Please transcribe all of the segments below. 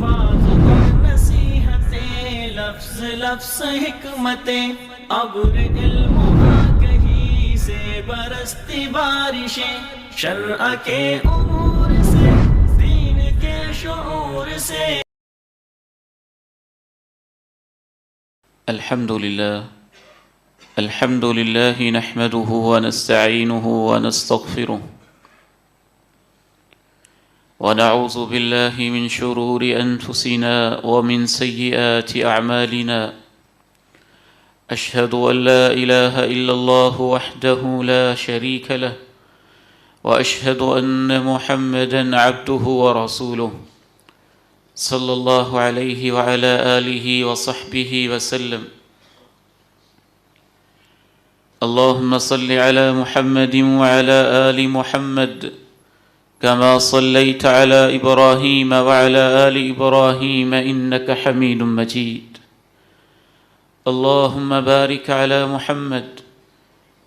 Was اور نصیحتیں، لفظ لفظ حکمتیں، ابر علم آگہی سے برستی بارشیں، شرع کے امور سے، دین کے شعور سے۔ الحمد لله نحمده ونستعينه ونستغفره ونعوذ بالله من شرور أنفسنا ومن سيئات أعمالنا. أشهد أن لا إله إلا الله وحده لا شريك له، وأشهد أن محمدًا عبده ورسوله صلى الله عليه وعلى آله وصحبه وسلم. اللهم صل على محمد وعلى آل محمد كما صليت على إبراهيم وعلى آل إبراهيم إنك حميد مجيد. اللهم بارك على محمد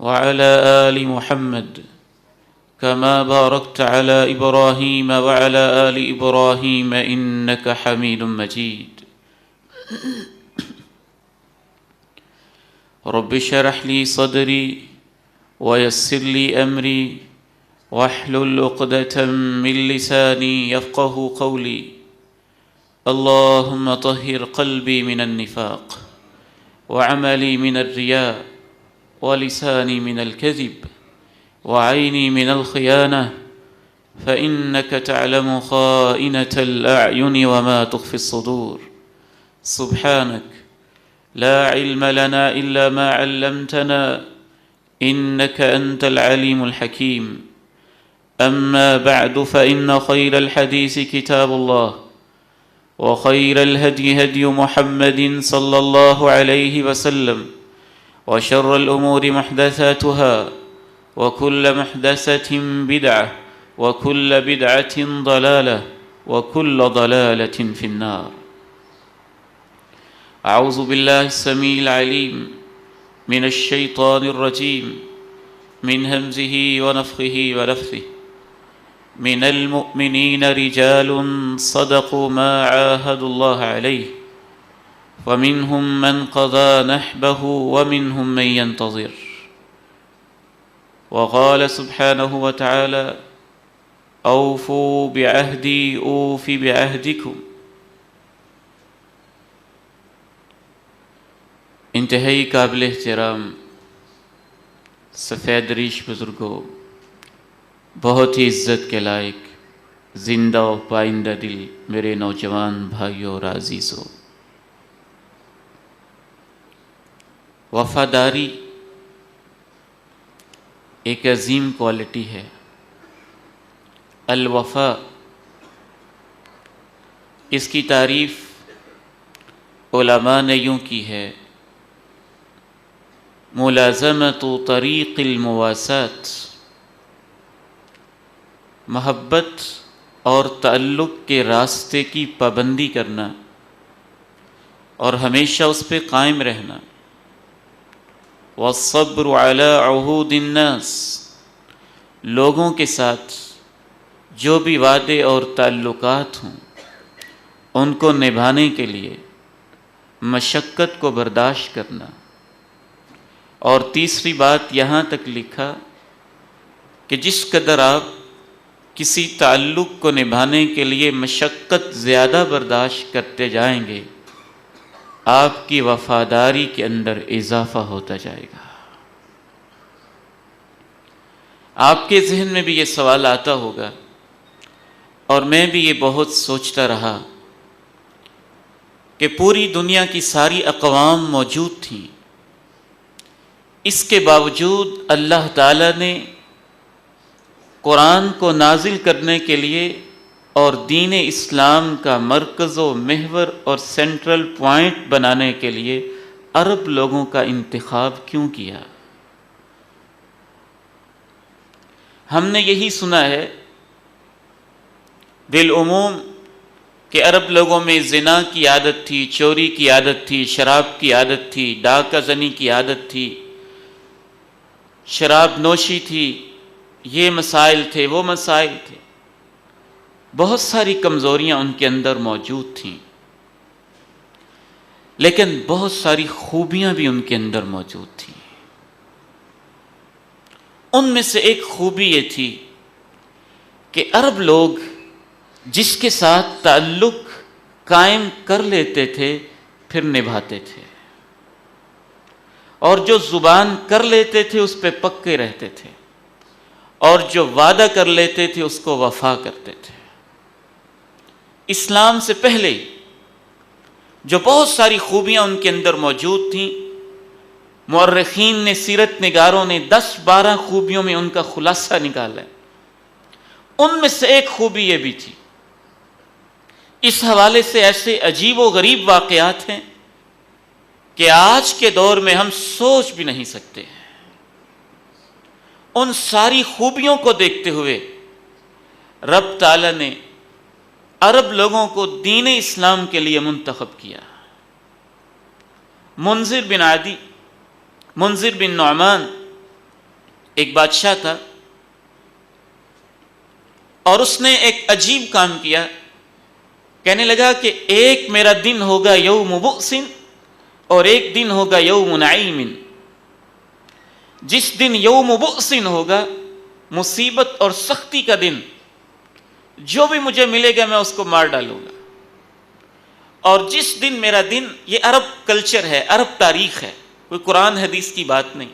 وعلى آل محمد كما باركت على إبراهيم وعلى آل إبراهيم إنك حميد مجيد. رب اشرح لي صدري ويسر لي أمري واحلل عقدة من لساني يفقه قولي. اللهم طهر قلبي من النفاق وعملي من الرياء ولساني من الكذب وعيني من الخيانة، فإنك تعلم خائنة الأعين وما تخفي الصدور. سبحانك لا علم لنا إلا ما علمتنا إنك أنت العليم الحكيم. أما بعد، فإن خير الحديث كتاب الله، وخير الهدي هدي محمد صلى الله عليه وسلم، وشر الأمور محدثاتها، وكل محدثة بدعة، وكل بدعة ضلالة، وكل ضلالة في النار. أعوذ بالله السميع العليم من الشيطان الرجيم، من همزه ونفخه ونفثه. من المؤمنين رجال صدقوا ما عاهدوا الله عليه، فمنهم من قضى نحبه ومنهم من ينتظر. وقال سبحانه وتعالى: أوفوا بعهدي أوف بعهدكم. انتہائی قابل احترام سفید ریش بزرگوں، بہت ہی عزت کے لائق زندہ و پائندہ دل میرے نوجوان بھائیوں اور عزیزوں، وفاداری ایک عظیم کوالٹی ہے. الوفا، اس کی تعریف علماء نے یوں کی ہے: ملازمت طریق المواسات، محبت اور تعلق کے راستے کی پابندی کرنا اور ہمیشہ اس پہ قائم رہنا. والصبر علی عہود الناس، لوگوں کے ساتھ جو بھی وعدے اور تعلقات ہوں ان کو نبھانے کے لیے مشقت کو برداشت کرنا. اور تیسری بات یہاں تک لکھا کہ جس قدر آپ کسی تعلق کو نبھانے کے لیے مشقت زیادہ برداشت کرتے جائیں گے، آپ کی وفاداری کے اندر اضافہ ہوتا جائے گا. آپ کے ذہن میں بھی یہ سوال آتا ہوگا، اور میں بھی یہ بہت سوچتا رہا، کہ پوری دنیا کی ساری اقوام موجود تھیں، اس کے باوجود اللہ تعالیٰ نے قرآن کو نازل کرنے کے لیے اور دین اسلام کا مرکز و محور اور سینٹرل پوائنٹ بنانے کے لیے عرب لوگوں کا انتخاب کیوں کیا؟ ہم نے یہی سنا ہے بالعموم کہ عرب لوگوں میں زنا کی عادت تھی، چوری کی عادت تھی، شراب کی عادت تھی، ڈاکہ زنی کی عادت تھی، شراب نوشی تھی، یہ مسائل تھے، وہ مسائل تھے. بہت ساری کمزوریاں ان کے اندر موجود تھیں، لیکن بہت ساری خوبیاں بھی ان کے اندر موجود تھیں۔ ان میں سے ایک خوبی یہ تھی کہ عرب لوگ جس کے ساتھ تعلق قائم کر لیتے تھے پھر نبھاتے تھے، اور جو زبان کر لیتے تھے اس پہ پکے رہتے تھے، اور جو وعدہ کر لیتے تھے اس کو وفا کرتے تھے۔ اسلام سے پہلے جو بہت ساری خوبیاں ان کے اندر موجود تھیں، مورخین نے، سیرت نگاروں نے 10-12 خوبیوں میں ان کا خلاصہ نکالا ہے۔ ان میں سے ایک خوبی یہ بھی تھی، اس حوالے سے ایسے عجیب و غریب واقعات ہیں کہ آج کے دور میں ہم سوچ بھی نہیں سکتے۔ ان ساری خوبیوں کو دیکھتے ہوئے رب تعالی نے عرب لوگوں کو دین اسلام کے لیے منتخب کیا۔ منذر بن عدی، منذر بن نعمان ایک بادشاہ تھا، اور اس نے ایک عجیب کام کیا۔ کہنے لگا کہ ایک میرا دن ہوگا یوم بؤس اور ایک دن ہوگا یوم نعیم۔ جس دن یوم بؤس ہوگا، مصیبت اور سختی کا دن، جو بھی مجھے ملے گا میں اس کو مار ڈالوں گا۔ اور جس دن میرا دن، یہ عرب کلچر ہے، عرب تاریخ ہے، کوئی قرآن حدیث کی بات نہیں،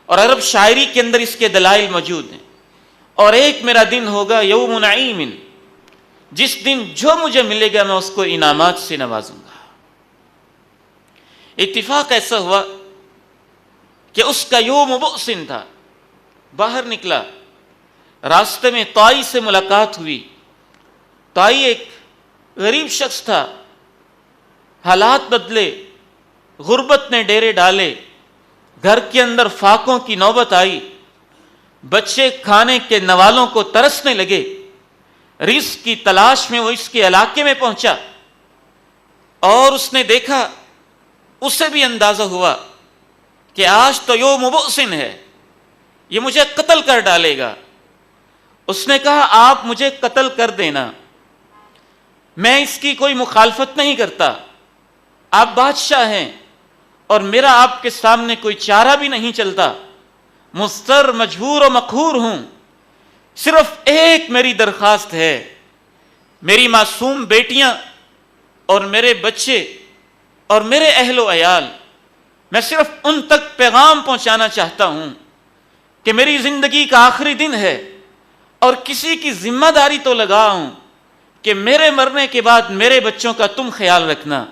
اور عرب شاعری کے اندر اس کے دلائل موجود ہیں۔ اور ایک میرا دن ہوگا یوم نعیم، جس دن جو مجھے ملے گا میں اس کو انعامات سے نوازوں گا۔ اتفاق ایسا ہوا کہ اس کا یوم بؤس تھا، باہر نکلا، راستے میں طائی سے ملاقات ہوئی۔ طائی ایک غریب شخص تھا، حالات بدلے، غربت نے ڈیرے ڈالے، گھر کے اندر فاقوں کی نوبت آئی، بچے کھانے کے نوالوں کو ترسنے لگے۔ رزق کی تلاش میں وہ اس کے علاقے میں پہنچا، اور اس نے دیکھا، اسے بھی اندازہ ہوا کہ آج تو یوم بؤس ہے، یہ مجھے قتل کر ڈالے گا۔ اس نے کہا آپ مجھے قتل کر دینا، میں اس کی کوئی مخالفت نہیں کرتا، آپ بادشاہ ہیں اور میرا آپ کے سامنے کوئی چارہ بھی نہیں چلتا، مضطر، مجبور و مقہور ہوں، صرف ایک میری درخواست ہے، میری معصوم بیٹیاں اور میرے بچے اور میرے اہل و عیال، میں صرف ان تک پیغام پہنچانا چاہتا ہوں کہ میری زندگی کا آخری دن ہے، اور کسی کی ذمہ داری تو لگاؤں کہ میرے مرنے کے بعد میرے بچوں کا تم خیال رکھنا۔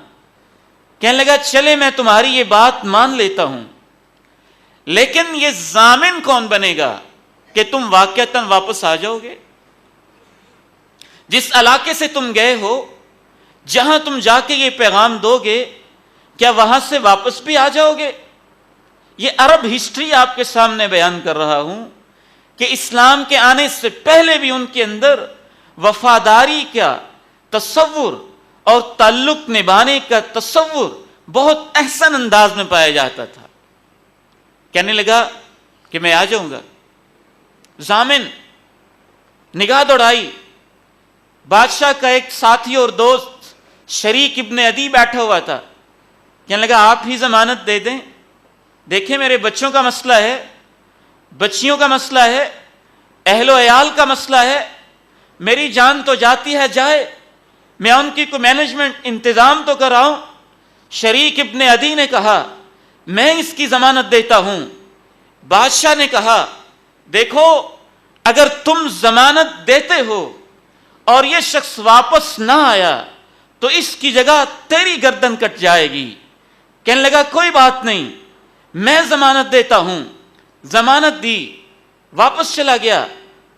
کہنے لگا چلے میں تمہاری یہ بات مان لیتا ہوں، لیکن یہ ضامن کون بنے گا کہ تم واقعتاً واپس آ جاؤ گے؟ جس علاقے سے تم گئے ہو، جہاں تم جا کے یہ پیغام دو گے، کیا وہاں سے واپس بھی آ جاؤ گے؟ یہ عرب ہسٹری آپ کے سامنے بیان کر رہا ہوں کہ اسلام کے آنے سے پہلے بھی ان کے اندر وفاداری کا تصور اور تعلق نبھانے کا تصور بہت احسن انداز میں پایا جاتا تھا۔ کہنے لگا کہ میں آ جاؤں گا۔ ضامن نگاہ دوڑائی، بادشاہ کا ایک ساتھی اور دوست شریک ابن عدی بیٹھا ہوا تھا۔ کہنے لگا آپ ہی ضمانت دے دیں، دیکھیں میرے بچوں کا مسئلہ ہے، بچیوں کا مسئلہ ہے، اہل و عیال کا مسئلہ ہے، میری جان تو جاتی ہے جائے، میں ان کی کوئی مینجمنٹ انتظام تو کر رہا ہوں۔ شریک ابن عدی نے کہا میں اس کی ضمانت دیتا ہوں۔ بادشاہ نے کہا دیکھو اگر تم ضمانت دیتے ہو اور یہ شخص واپس نہ آیا تو اس کی جگہ تیری گردن کٹ جائے گی۔ کہنے لگا کوئی بات نہیں، میں ضمانت دیتا ہوں۔ ضمانت دی، واپس چلا گیا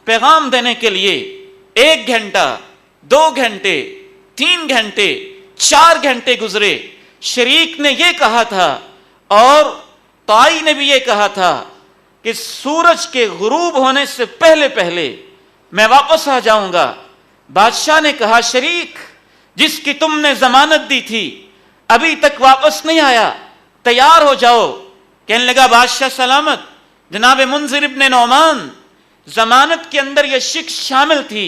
پیغام دینے کے لیے۔ 1 گھنٹہ، 2 گھنٹے، 3 گھنٹے، 4 گھنٹے گزرے۔ شریک نے یہ کہا تھا اور طائی نے بھی یہ کہا تھا کہ سورج کے غروب ہونے سے پہلے پہلے میں واپس آ جاؤں گا۔ بادشاہ نے کہا شریک جس کی تم نے ضمانت دی تھی ابھی تک واپس نہیں آیا، تیار ہو جاؤ۔ کہنے لگا بادشاہ سلامت، جناب منذر ابن نعمان، ضمانت کے اندر یہ شک شامل تھی،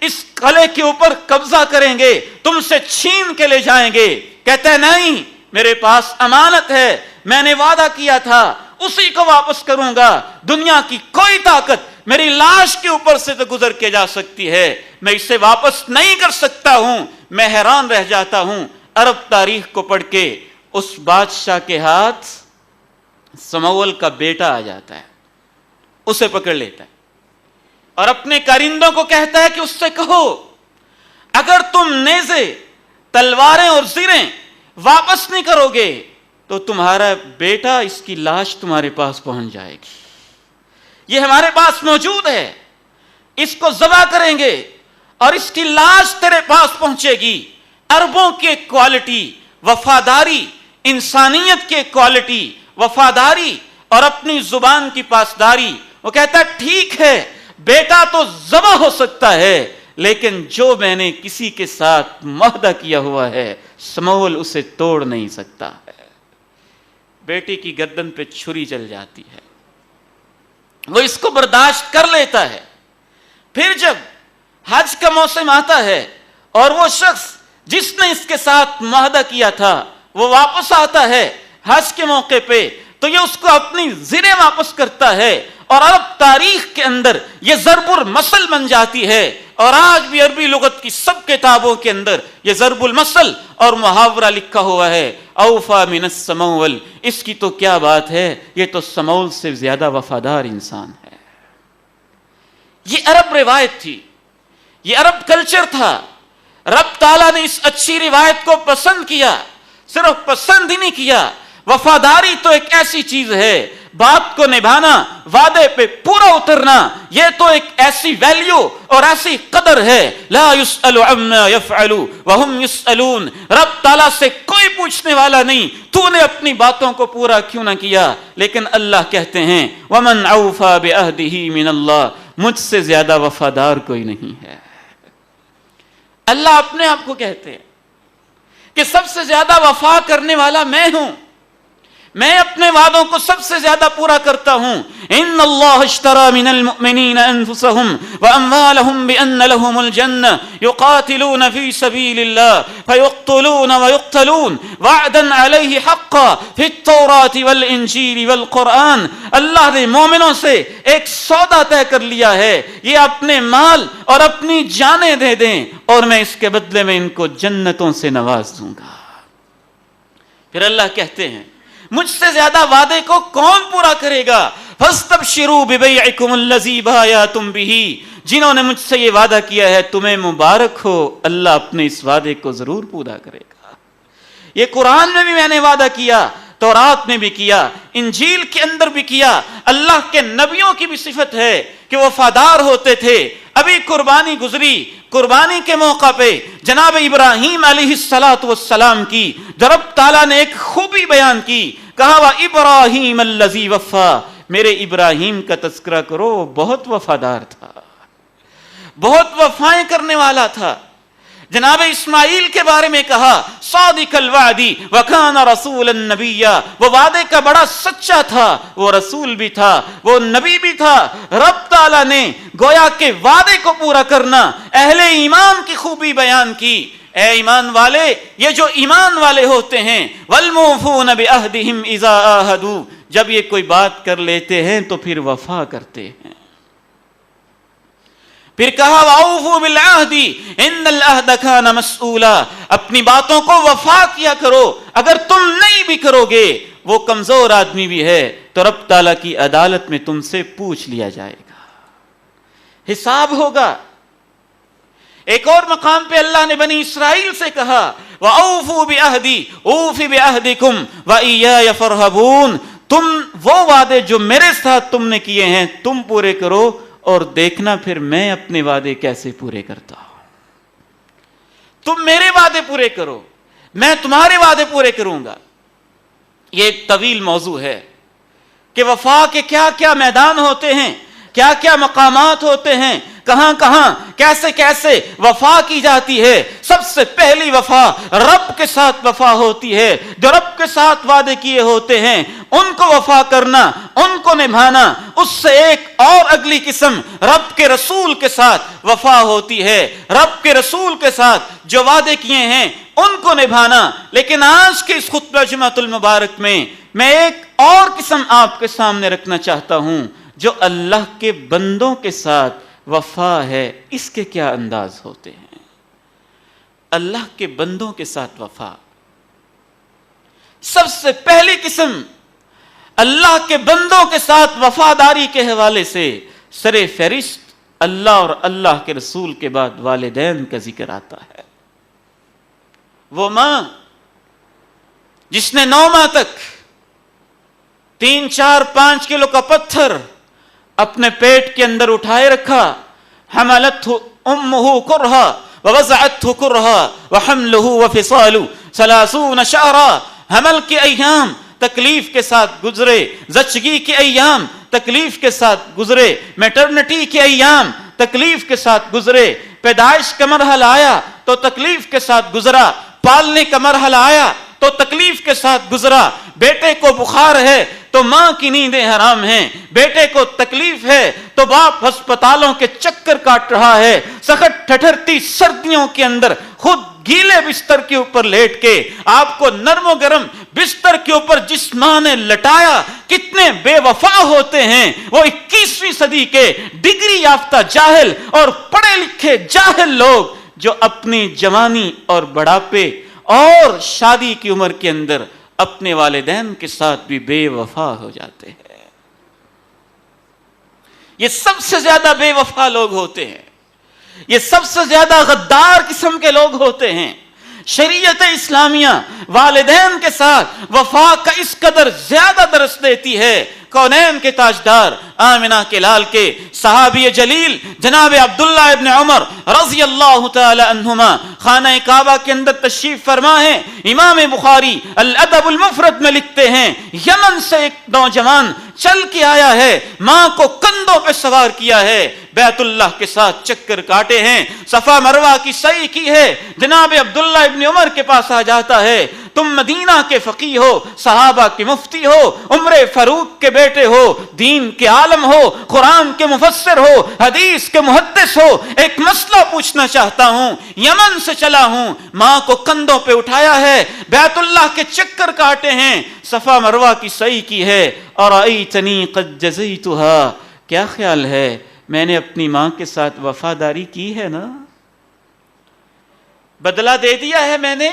اس قلعے کے اوپر قبضہ کریں گے، تم سے چھین کے لے جائیں گے۔ کہتا ہے نہیں، میرے پاس امانت ہے، میں نے وعدہ کیا تھا اسی کو واپس کروں گا۔ دنیا کی کوئی طاقت میری لاش کے اوپر سے تو گزر کے جا سکتی ہے، میں اسے واپس نہیں کر سکتا ہوں۔ میں حیران رہ جاتا ہوں، عرب تاریخ کو پڑھ کے اس بادشاہ کے ہاتھ سمول کا بیٹا آ جاتا ہے، اسے پکڑ لیتا ہے اور اپنے کارندوں کو کہتا ہے کہ اس سے کہو اگر تم نیزے، تلواریں اور زریں واپس نہیں کرو گے تو تمہارا بیٹا، اس کی لاش تمہارے پاس پہنچ جائے گی، یہ ہمارے پاس موجود ہے، اس کو ذبح کریں گے اور اس کی لاش تیرے پاس پہنچے گی۔ عربوں کی کوالٹی وفاداری، انسانیت کی کوالٹی وفاداری اور اپنی زبان کی پاسداری۔ وہ کہتا ہے ٹھیک ہے بیٹا تو ذبح ہو سکتا ہے، لیکن جو میں نے کسی کے ساتھ معاہدہ کیا ہوا ہے سمول اسے توڑ نہیں سکتا ہے۔ بیٹی کی گردن پہ چھری چل جاتی ہے، وہ اس کو برداشت کر لیتا ہے۔ پھر جب حج کا موسم آتا ہے اور وہ شخص جس نے اس کے ساتھ معاہدہ کیا تھا وہ واپس آتا ہے حج کے موقع پہ، تو یہ اس کو اپنی زریں واپس کرتا ہے، اور عرب تاریخ کے اندر یہ ضرب المثل بن جاتی ہے، اور آج بھی عربی لغت کی سب کتابوں کے اندر یہ ضرب المثل اور محاورہ لکھا ہوا ہے، اوفا من السمول، اس کی تو کیا بات ہے، یہ تو سمول سے زیادہ وفادار انسان ہے۔ یہ عرب روایت تھی، یہ عرب کلچر تھا۔ رب تعالیٰ نے اس اچھی روایت کو پسند کیا، صرف پسند ہی نہیں کیا، وفاداری تو ایک ایسی چیز ہے، بات کو نبھانا، وعدے پہ پورا اترنا، یہ تو ایک ایسی ویلیو اور ایسی قدر ہے۔ لا يسأل عما يفعل وهم يسألون، رب تعالیٰ سے کوئی پوچھنے والا نہیں تو نے اپنی باتوں کو پورا کیوں نہ کیا، لیکن اللہ کہتے ہیں ومن اوفى بعهده من اللہ، مجھ سے زیادہ وفادار کوئی نہیں ہے۔ اللہ اپنے آپ کو کہتے ہیں کہ سب سے زیادہ وفا کرنے والا میں ہوں، میں اپنے وعدوں کو سب سے زیادہ پورا کرتا ہوں۔ ان اللہ اشترى من المؤمنین انفسهم واموالهم بان لهم الجنہ یقاتلون فی سبیل اللہ فیقتلون ویقتلون وعدا علیہ حقا فی التوراۃ والانجیل والقرآن، اللہ نے مومنوں سے ایک سودا طے کر لیا ہے، یہ اپنے مال اور اپنی جانیں دے دیں اور میں اس کے بدلے میں ان کو جنتوں سے نواز دوں گا۔ پھر اللہ کہتے ہیں مجھ سے زیادہ وعدے کو کون پورا کرے گا؟ فاستبشروا ببیعکم الذی بایعتم بہ، جنہوں نے مجھ سے یہ وعدہ کیا ہے تمہیں مبارک ہو، اللہ اپنے اس وعدے کو ضرور پورا کرے گا۔ یہ قرآن میں بھی میں نے وعدہ کیا، تورات میں بھی کیا، انجیل کے اندر بھی کیا، اللہ کے نبیوں کی بھی صفت ہے کہ وفادار ہوتے تھے۔ ابھی قربانی گزری، قربانی کے موقع پہ جناب ابراہیم علیہ السلام کی رب تعالیٰ نے ایک خوبی بیان کی، کہا وَإِبْرَاهِيمَ الَّذِي وَفَّى، میرے ابراہیم کا تذکرہ کرو، وہ بہت وفادار تھا، بہت وفائیں کرنے والا تھا۔ جناب اسماعیل کے بارے میں کہا صادق الوعد وکان رسولا نبیا، وہ وعدے کا بڑا سچا تھا، وہ رسول بھی تھا، وہ نبی بھی تھا۔ رب تعالیٰ نے گویا کہ وعدے کو پورا کرنا، اہل ایمان کی خوبی بیان کی۔ اے ایمان والے، یہ جو ایمان والے ہوتے ہیں والموفون بعہدہم اذا عاہدوا، جب یہ کوئی بات کر لیتے ہیں تو پھر وفا کرتے ہیں۔ پھر کہا وَأَوْفُوا بِالْعَهْدِ إِنَّ الْعَهْدَ كَانَ مَسْئُولًا، اپنی باتوں کو وفا کیا کرو، اگر تم نہیں بھی کرو گے، وہ کمزور آدمی بھی ہے تو رب تعالیٰ کی عدالت میں تم سے پوچھ لیا جائے گا، حساب ہوگا۔ ایک اور مقام پہ اللہ نے بنی اسرائیل سے کہا وَأَوْفُوا بِعَهْدِي أُوفِ بِعَهْدِكُمْ وَإِيَّايَ فَارْهَبُونَ، تم وہ وعدے جو میرے ساتھ تم نے کیے ہیں تم پورے کرو، اور دیکھنا پھر میں اپنے وعدے کیسے پورے کرتا ہوں۔ تم میرے وعدے پورے کرو، میں تمہارے وعدے پورے کروں گا۔ یہ ایک طویل موضوع ہے کہ وفا کے کیا کیا میدان ہوتے ہیں، کیا کیا مقامات ہوتے ہیں، کہاں کہاں کیسے کیسے وفا کی جاتی ہے۔ سب سے پہلی وفا رب کے ساتھ وفا ہوتی ہے، جو رب کے ساتھ وعدے کیے ہوتے ہیں ان کو وفا کرنا، ان کو نبھانا، اس سے ایک اور اگلی قسم رب کے رسول کے ساتھ وفا ہوتی ہے، رب کے رسول کے ساتھ جو وعدے کیے ہیں ان کو نبھانا۔ لیکن آج کے اس خطبہ جمعۃ المبارک میں ایک اور قسم آپ کے سامنے رکھنا چاہتا ہوں جو اللہ کے بندوں کے ساتھ وفا ہے۔ اس کے کیا انداز ہوتے ہیں؟ اللہ کے بندوں کے ساتھ وفا، سب سے پہلی قسم اللہ کے بندوں کے ساتھ وفاداری کے حوالے سے سر فہرست اللہ اور اللہ کے رسول کے بعد والدین کا ذکر آتا ہے۔ وہ ماں جس نے 9 ماہ تک 3, 4, 5 کلو کا پتھر اپنے پیٹ کے اندر اٹھائے رکھا، حملتہ امہ کرہا ووضعتہ کرہا وحملہ وفصالہ 30 شہرا، حمل کے ایام تکلیف کے ساتھ گزرے، زچگی کے ایام تکلیف کے ساتھ گزرے، میٹرنٹی کے ایام تکلیف کے ساتھ گزرے، پیدائش کا مرحلہ آیا تو تکلیف کے ساتھ گزرا، پالنے کا مرحلہ آیا تو تکلیف کے ساتھ گزرا۔ بیٹے کو بخار ہے تو ماں کی نیندیں حرام ہیں، بیٹے کو تکلیف ہے تو باپ ہسپتالوں کے چکر کاٹ رہا ہے، سخت ٹھٹھرتی سردیوں کے اندر خود گیلے بستر کے اوپر لیٹ کے آپ کو نرم و گرم بستر کے اوپر جس ماں نے لٹایا۔ کتنے بے وفا ہوتے ہیں وہ 21ویں صدی کے ڈگری یافتہ جاہل اور پڑھے لکھے جاہل لوگ جو اپنی جوانی اور بڑھاپے اور شادی کی عمر کے اندر اپنے والدین کے ساتھ بھی بے وفا ہو جاتے ہیں۔ یہ سب سے زیادہ بے وفا لوگ ہوتے ہیں، یہ سب سے زیادہ غدار قسم کے لوگ ہوتے ہیں۔ شریعت اسلامیہ والدین کے ساتھ وفا کا اس قدر زیادہ درس دیتی ہے، کونین کے تاجدار آمنہ کے لال کے صحابی جلیل جناب عبداللہ ابن عمر رضی اللہ تعالی عنہما خانہ کعبہ کے اندر تشریف فرما ہے۔ امام بخاری الادب المفرد میں لکھتے ہیں یمن سے ایک نوجوان چل کے آیا ہے، ماں کو کندھوں پہ سوار کیا ہے، بیت اللہ کے ساتھ چکر کاٹے ہیں، صفا مروہ کی سعی کی ہے، جناب عبداللہ ابن عمر کے پاس آ جاتا ہے، تم مدینہ کے فقیہ ہو، صحابہ کے مفتی ہو، عمر فاروق کے بیٹے ہو، دین کے عالم ہو، قرآن کے مفسر ہو، حدیث کے محدث ہو، ایک مسئلہ پوچھنا چاہتا ہوں، یمن سے چلا ہوں، ماں کو کندھوں پہ اٹھایا ہے، بیت اللہ کے چکر کاٹے ہیں، صفا مروہ کی سعی کی ہے، اور ارأیتنی قد جزیتھا، کیا خیال ہے میں نے اپنی ماں کے ساتھ وفاداری کی ہے نا، بدلہ دے دیا ہے میں نے،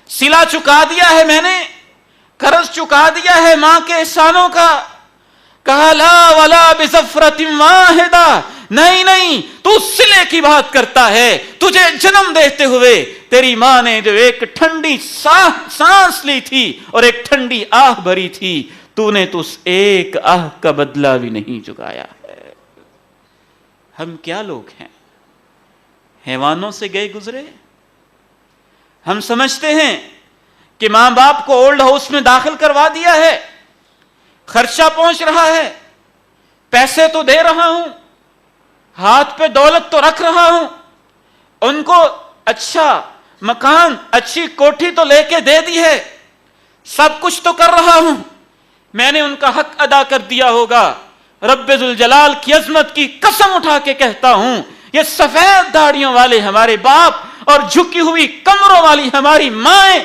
صلہ چکا دیا ہے میں نے، قرض چکا دیا ہے ماں کے احسانوں کا۔ کہا لا ولا بزفرۃ واحدہ، نہیں تو صلے کی بات کرتا ہے، تجھے جنم دیتے ہوئے تیری ماں نے جو ایک ٹھنڈی سانس لی تھی اور ایک ٹھنڈی آہ بھری تھی، تو نے تو اس ایک آہ کا بدلہ بھی نہیں چکایا ہے۔ ہم کیا لوگ ہیں؟ حیوانوں سے گئے گزرے؟ ہم سمجھتے ہیں کہ ماں باپ کو اولڈ ہاؤس میں داخل کروا دیا ہے، خرچہ پہنچ رہا ہے، پیسے تو دے رہا ہوں، ہاتھ پہ دولت تو رکھ رہا ہوں، ان کو اچھا مکان، اچھی کوٹھی تو لے کے دے دی ہے، سب کچھ تو کر رہا ہوں، میں نے ان کا حق ادا کر دیا ہوگا۔ رب ذوالجلال کی عظمت کی قسم اٹھا کے کہتا ہوں، یہ سفید داڑھیوں والے ہمارے باپ اور جھکی ہوئی کمروں والی ہماری مائیں،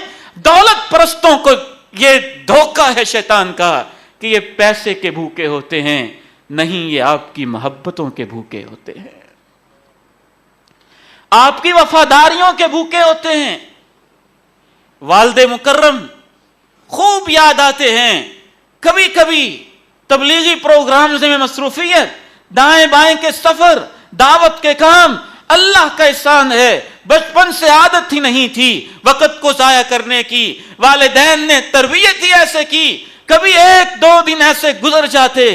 دولت پرستوں کو یہ دھوکہ ہے شیطان کا کہ یہ پیسے کے بھوکے ہوتے ہیں، نہیں، یہ آپ کی محبتوں کے بھوکے ہوتے ہیں، آپ کی وفاداریوں کے بھوکے ہوتے ہیں۔ والد مکرم خوب یاد آتے ہیں، کبھی کبھی تبلیغی پروگرامز میں مصروفیت، دائیں بائیں کے سفر، دعوت کے کام، اللہ کا احسان ہے، بچپن سے عادت ہی نہیں تھی وقت کو ضائع کرنے کی، والدین نے تربیت ہی ایسے کی، کبھی 1-2 دن ایسے گزر جاتے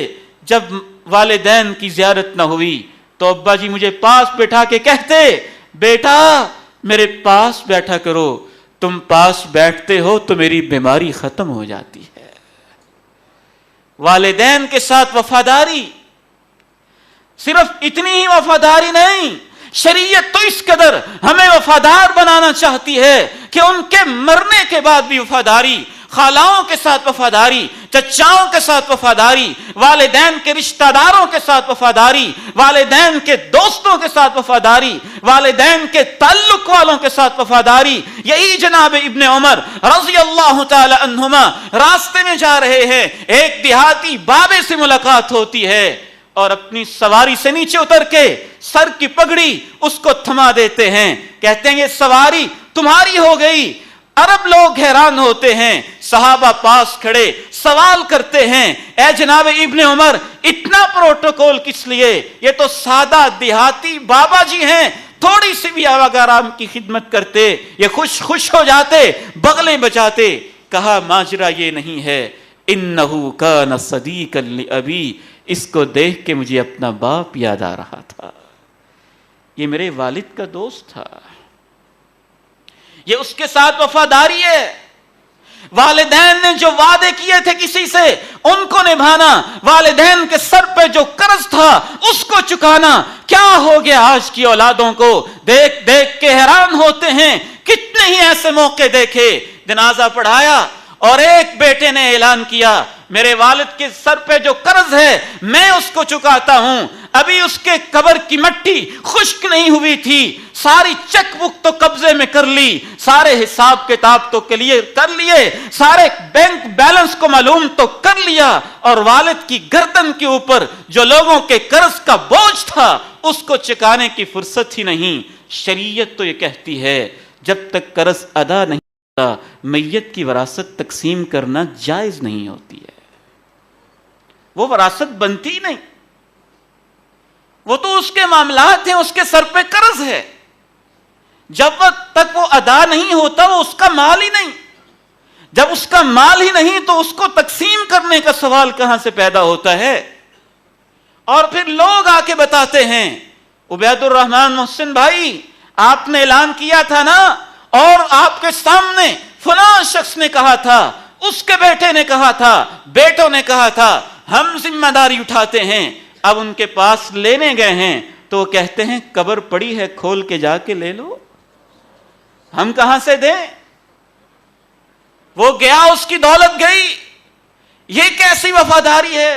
جب والدین کی زیارت نہ ہوئی تو ابا جی مجھے پاس بٹھا کے کہتے، بیٹا میرے پاس بیٹھا کرو، تم پاس بیٹھتے ہو تو میری بیماری ختم ہو جاتی ہے۔ والدین کے ساتھ وفاداری، صرف اتنی ہی وفاداری نہیں، شریعت تو اس قدر ہمیں وفادار بنانا چاہتی ہے کہ ان کے مرنے کے بعد بھی وفاداری، خالاؤں کے ساتھ وفاداری، چچاؤں کے ساتھ وفاداری، والدین کے رشتہ داروں کے ساتھ وفاداری، والدین کے دوستوں کے ساتھ وفاداری، والدین کے تعلق والوں کے ساتھ وفاداری. یہی جناب ابن عمر رضی اللہ تعالی عنہما راستے میں جا رہے ہیں، ایک دیہاتی بابے سے ملاقات ہوتی ہے اور اپنی سواری سے نیچے اتر کے سر کی پگڑی اس کو تھما دیتے ہیں. کہتے ہیں یہ سواری تمہاری ہو گئی. عرب لوگ حیران ہوتے ہیں، صحابہ پاس کھڑے سوال کرتے ہیں، اے جناب ابن عمر اتنا پروٹوکول کس لیے؟ یہ تو سادہ دیہاتی بابا جی ہیں، تھوڑی سی بھی آوارام کی خدمت کرتے یہ خوش ہو جاتے، بغلیں بجاتے. کہا ماجرا یہ نہیں ہے، انہو کان صدیقا لابی، اس کو دیکھ کے مجھے اپنا باپ یاد آ رہا تھا، یہ میرے والد کا دوست تھا، یہ اس کے ساتھ وفاداری ہے. والدین نے جو وعدے کیے تھے کسی سے ان کو نبھانا، والدین کے سر پہ جو قرض تھا اس کو چکانا. کیا ہو گیا آج کی اولادوں کو؟ دیکھ دیکھ کے حیران ہوتے ہیں. کتنے ہی ایسے موقع دیکھے، جنازہ پڑھایا اور ایک بیٹے نے اعلان کیا میرے والد کے سر پہ جو قرض ہے میں اس کو چکاتا ہوں. ابھی اس کے قبر کی مٹی خشک نہیں ہوئی تھی، ساری چیک بک تو قبضے میں کر لی، سارے حساب کتاب تو کلیئر کر لیے، سارے بینک بیلنس کو معلوم تو کر لیا، اور والد کی گردن کے اوپر جو لوگوں کے قرض کا بوجھ تھا اس کو چکانے کی فرصت ہی نہیں. شریعت تو یہ کہتی ہے جب تک قرض ادا نہیں ہوتا میت کی وراثت تقسیم کرنا جائز نہیں ہوتی ہے. وہ وراثت بنتی نہیں، وہ تو اس کے معاملات ہیں، اس کے سر پہ قرض ہے. جب تک وہ ادا نہیں ہوتا وہ اس کا مال ہی نہیں. جب اس کا مال ہی نہیں تو اس کو تقسیم کرنے کا سوال کہاں سے پیدا ہوتا ہے؟ اور پھر لوگ آ کے بتاتے ہیں عبید الرحمن محسن بھائی آپ نے اعلان کیا تھا نا، اور آپ کے سامنے فلاں شخص نے کہا تھا، اس کے بیٹے نے کہا تھا، بیٹوں نے کہا تھا، ہم ذمہ داری اٹھاتے ہیں. اب ان کے پاس لینے گئے ہیں تو وہ کہتے ہیں قبر پڑی ہے کھول کے جا کے لے لو، ہم کہاں سے دیں؟ وہ گیا، اس کی دولت گئی. یہ کیسی وفاداری ہے؟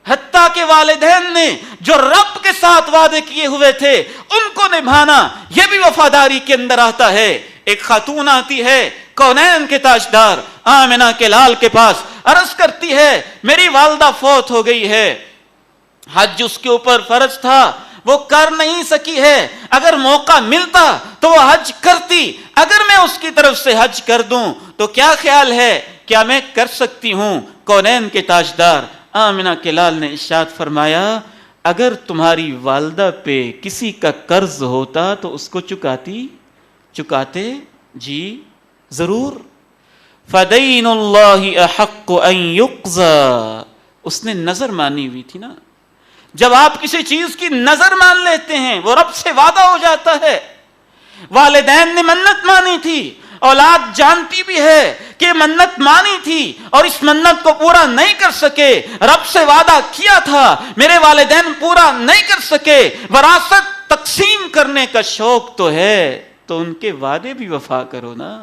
حتیٰ کہ والدین نے جو رب کے ساتھ وعدے کیے ہوئے تھے ان کو نبھانا یہ بھی وفاداری کے اندر آتا ہے. ایک خاتون آتی ہے کونین کے تاجدار آمنہ کے لال کے پاس، عرض کرتی ہے میری والدہ فوت ہو گئی ہے، حج اس کے اوپر فرض تھا وہ کر نہیں سکی ہے، اگر موقع ملتا تو وہ حج کرتی، اگر میں اس کی طرف سے حج کر دوں تو کیا خیال ہے، کیا میں کر سکتی ہوں؟ کونین کے تاجدار آمنہ کے لال نے ارشاد فرمایا اگر تمہاری والدہ پہ کسی کا قرض ہوتا تو اس کو چکاتے؟ جی ضرور. فدین اللہ احق ان یقضى، اس نے نظر مانی ہوئی تھی نا. جب آپ کسی چیز کی نظر مان لیتے ہیں وہ رب سے وعدہ ہو جاتا ہے. والدین نے منت مانی تھی، اولاد جانتی بھی ہے کہ منت مانی تھی اور اس منت کو پورا نہیں کر سکے، رب سے وعدہ کیا تھا میرے والدین پورا نہیں کر سکے، وراثت تقسیم کرنے کا شوق تو ہے تو ان کے وعدے بھی وفا کرو نا،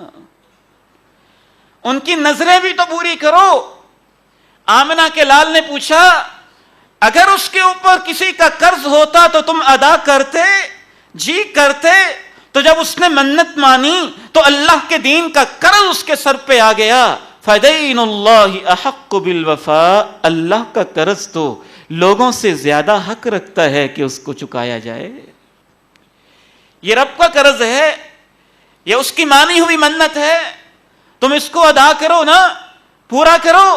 ان کی نظریں بھی تو پوری کرو. آمنہ کے لال نے پوچھا اگر اس کے اوپر کسی کا قرض ہوتا تو تم ادا کرتے؟ جی کرتے. تو جب اس نے منت مانی تو اللہ کے دین کا قرض اس کے سر پہ آ گیا. فدین اللہ احق بالوفاء، اللہ کا قرض تو لوگوں سے زیادہ حق رکھتا ہے کہ اس کو چکایا جائے. یہ رب کا قرض ہے، یہ اس کی مانی ہوئی منت ہے، تم اس کو ادا کرو نا، پورا کرو.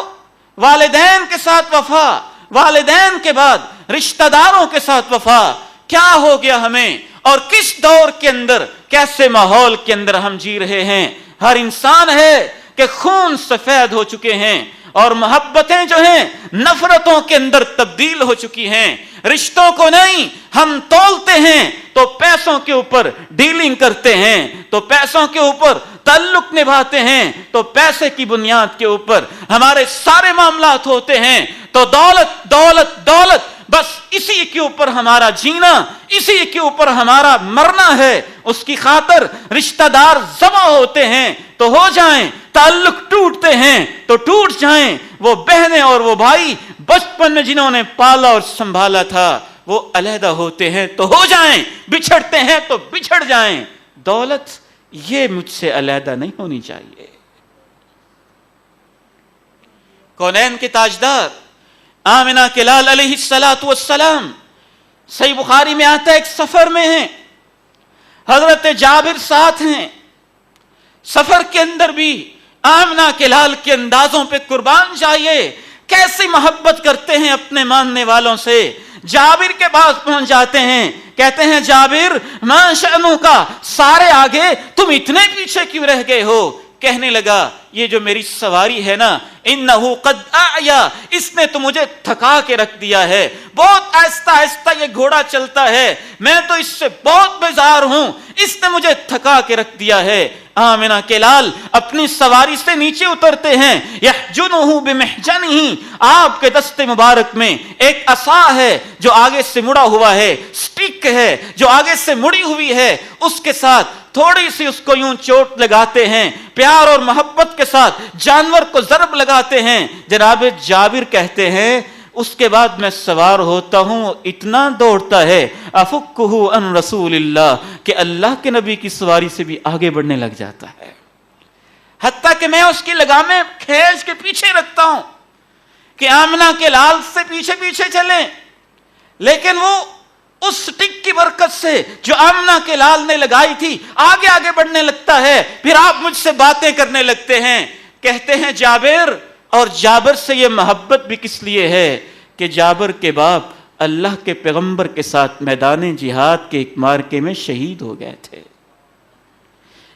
والدین کے ساتھ وفا، والدین کے بعد رشتہ داروں کے ساتھ وفا. کیا ہو گیا ہمیں اور کس دور کے اندر، کیسے ماحول کے اندر ہم جی رہے ہیں؟ ہر انسان ہے کہ خون سفید ہو چکے ہیں اور محبتیں جو ہیں نفرتوں کے اندر تبدیل ہو چکی ہیں. رشتوں کو نہیں ہم تولتے ہیں تو پیسوں کے اوپر ڈیلنگ کرتے ہیں، تو پیسوں کے اوپر تعلق نبھاتے ہیں، تو پیسے کی بنیاد کے اوپر ہمارے سارے معاملات ہوتے ہیں. تو دولت دولت دولت بس اسی کے اوپر ہمارا جینا، اسی کے اوپر ہمارا مرنا ہے، اس کی خاطر رشتہ دار ذبح ہوتے ہیں تو ہو جائیں، تعلق ٹوٹتے ہیں تو ٹوٹ جائیں، وہ بہنیں اور وہ بھائی بچپن میں جنہوں نے پالا اور سنبھالا تھا وہ علیحدہ ہوتے ہیں تو ہو جائیں، بچھڑتے ہیں تو بچھڑ جائیں، دولت یہ مجھ سے علیحدہ نہیں ہونی چاہیے۔ کونین کے تاجدار آمنہ کے لال علیہ السلام، صحیح بخاری میں آتا ہے ایک سفر میں ہیں، حضرت جابر ساتھ ہیں، سفر کے اندر بھی آمنہ کے لال کے اندازوں پہ قربان جائیے، کیسی محبت کرتے ہیں اپنے ماننے والوں سے۔ جابر کے پاس پہنچ جاتے ہیں، کہتے ہیں جابر ما شأنو کا، سارے آگے تم اتنے پیچھے کیوں رہ گئے ہو؟ کہنے لگا یہ جو میری سواری ہے نا، انہو قد اعیا، اس نے تو مجھے تھکا کے رکھ دیا ہے، بہت آہستہ آہستہ یہ گھوڑا چلتا ہے، میں تو اس سے بہت بیزار ہوں، اس نے مجھے تھکا کے رکھ دیا ہے۔ آمنہ کے لال اپنی سواری سے نیچے اترتے ہیں، یحجنہ بمحجنہ، آپ کے دست مبارک میں ایک عصا ہے جو آگے سے مڑا ہوا ہے، سٹک ہے جو آگے سے مڑی ہوئی ہے، اس کے ساتھ تھوڑی سی اس کو یوں چوٹ لگاتے ہیں، پیار اور محبت کے ساتھ جانور کو ضرب لگاتے ہیں۔ جناب جابر کہتے ہیں اس کے بعد میں سوار ہوتا ہوں، اتنا دوڑتا ہے افکہ ان رسول اللہ، کہ اللہ کے نبی کی سواری سے بھی آگے بڑھنے لگ جاتا ہے، حتیٰ کہ میں اس کی لگامیں کھینچ کے پیچھے رکھتا ہوں کہ آمنہ کے لال سے پیچھے پیچھے چلیں، لیکن وہ اس سٹک کی برکت سے جو آمنہ کے لال نے لگائی تھی آگے آگے بڑھنے لگتا ہے۔ پھر آپ مجھ سے باتیں کرنے لگتے ہیں، کہتے ہیں جابر، اور جابر سے یہ محبت بھی کس لیے ہے کہ جابر کے باپ اللہ کے پیغمبر کے ساتھ میدان جہاد کے ایک معرکے میں شہید ہو گئے تھے۔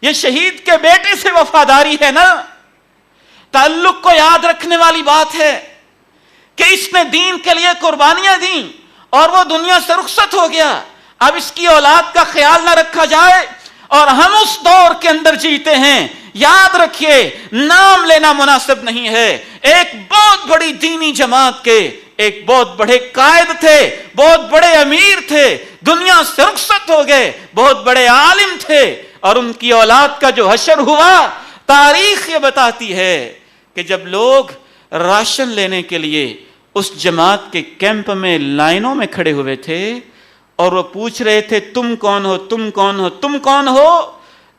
یہ شہید کے بیٹے سے وفاداری ہے نا، تعلق کو یاد رکھنے والی بات ہے کہ اس نے دین کے لیے قربانیاں دیں اور وہ دنیا سے رخصت ہو گیا، اب اس کی اولاد کا خیال نہ رکھا جائے، اور ہم اس دور کے اندر جیتے ہیں۔ یاد رکھیے نام لینا مناسب نہیں ہے، ایک بہت بڑی دینی جماعت کے ایک بہت بڑے قائد تھے، بہت بڑے امیر تھے، دنیا سے رخصت ہو گئے، بہت بڑے عالم تھے، اور ان کی اولاد کا جو حشر ہوا، تاریخ یہ بتاتی ہے کہ جب لوگ راشن لینے کے لیے اس جماعت کے کیمپ میں لائنوں میں کھڑے ہوئے تھے اور وہ پوچھ رہے تھے تم کون ہو، تم کون ہو، تم کون ہو،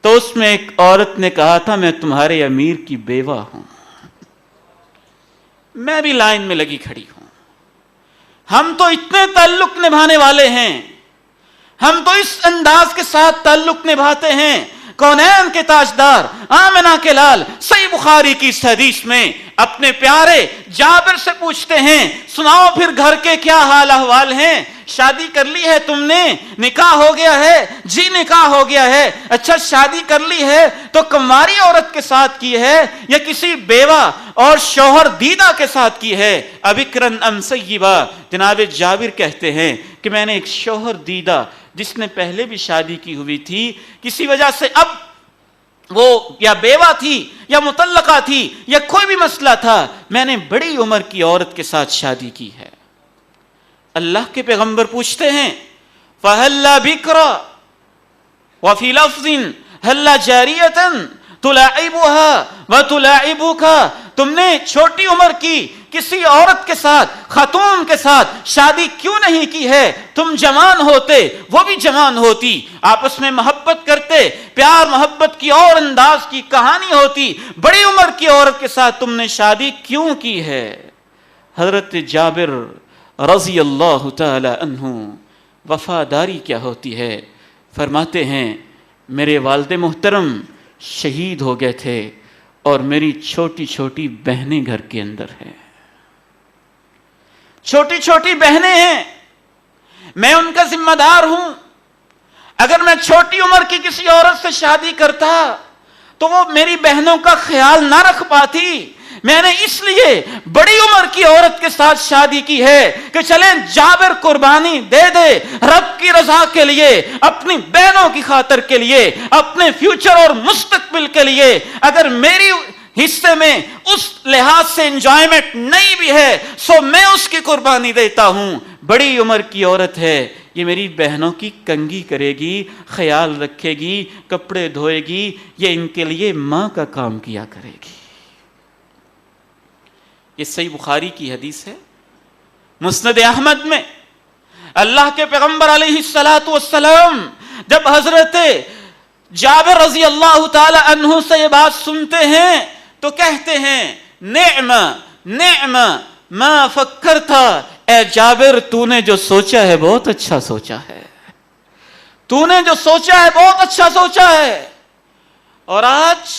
تو اس میں ایک عورت نے کہا تھا میں تمہارے امیر کی بیوہ ہوں، میں بھی لائن میں لگی کھڑی ہوں۔ ہم تو اتنے تعلق نبھانے والے ہیں، ہم تو اس انداز کے ساتھ تعلق نبھاتے ہیں۔ کونین کے تاجدار آمنہ کے لال صحیح بخاری کی اس حدیث میں اپنے پیارے جابر سے پوچھتے ہیں سناؤ پھر گھر کے کیا حال احوال ہیں، شادی کر لی ہے تم نے، نکاح ہو گیا ہے؟ جی نکاح ہو گیا ہے۔ اچھا شادی کر لی ہے تو کنواری عورت کے ساتھ کی ہے یا کسی بیوہ اور شوہر دیدہ کے ساتھ کی ہے؟ ابکرن ام سیبا، جناب جابر کہتے ہیں کہ میں نے ایک شوہر دیدہ جس نے پہلے بھی شادی کی ہوئی تھی، کسی وجہ سے اب وہ یا بیوہ تھی یا مطلقہ تھی یا کوئی بھی مسئلہ تھا، میں نے بڑی عمر کی عورت کے ساتھ شادی کی ہے۔ اللہ کے پیغمبر پوچھتے ہیں فَهَلَّا بِكْرَ وَفِي لَفْظٍ هَلَّا جَارِيَةً تُلَاعِبُهَا وَتُلَاعِبُكَ، تم نے چھوٹی عمر کی کسی عورت کے ساتھ، خاتون کے ساتھ شادی کیوں نہیں کی ہے؟ تم جوان ہوتے، وہ بھی جوان ہوتی، آپس میں محبت کرتے، پیار محبت کی اور انداز کی کہانی ہوتی، بڑی عمر کی عورت کے ساتھ تم نے شادی کیوں کی ہے؟ حضرت جابر رضی اللہ تعالی عنہ وفاداری کیا ہوتی ہے فرماتے ہیں میرے والد محترم شہید ہو گئے تھے اور میری چھوٹی چھوٹی بہنیں گھر کے اندر ہیں، چھوٹی چھوٹی بہنیں ہیں، میں ان کا ذمہ دار ہوں۔ اگر میں چھوٹی عمر کی کسی عورت سے شادی کرتا تو وہ میری بہنوں کا خیال نہ رکھ پاتی، میں نے اس لیے بڑی عمر کی عورت کے ساتھ شادی کی ہے کہ چلیں جابر قربانی دے دے رب کی رضا کے لیے، اپنی بہنوں کی خاطر کے لیے، اپنے فیوچر اور مستقبل کے لیے۔ اگر میری حصے میں اس لحاظ سے انجوائمنٹ نہیں بھی ہے سو میں اس کی قربانی دیتا ہوں۔ بڑی عمر کی عورت ہے، یہ میری بہنوں کی کنگھی کرے گی، خیال رکھے گی، کپڑے دھوئے گی، یہ ان کے لیے ماں کا کام کیا کرے گی۔ یہ صحیح بخاری کی حدیث ہے، مسند احمد میں اللہ کے پیغمبر علیہ السلام جب حضرت جابر رضی اللہ تعالی عنہ سے یہ بات سنتے ہیں تو کہتے ہیں نعم نعم ما فکرتا، اے جابر تو نے جو سوچا ہے بہت اچھا سوچا ہے، تو نے جو سوچا ہے بہت اچھا سوچا ہے۔ اور آج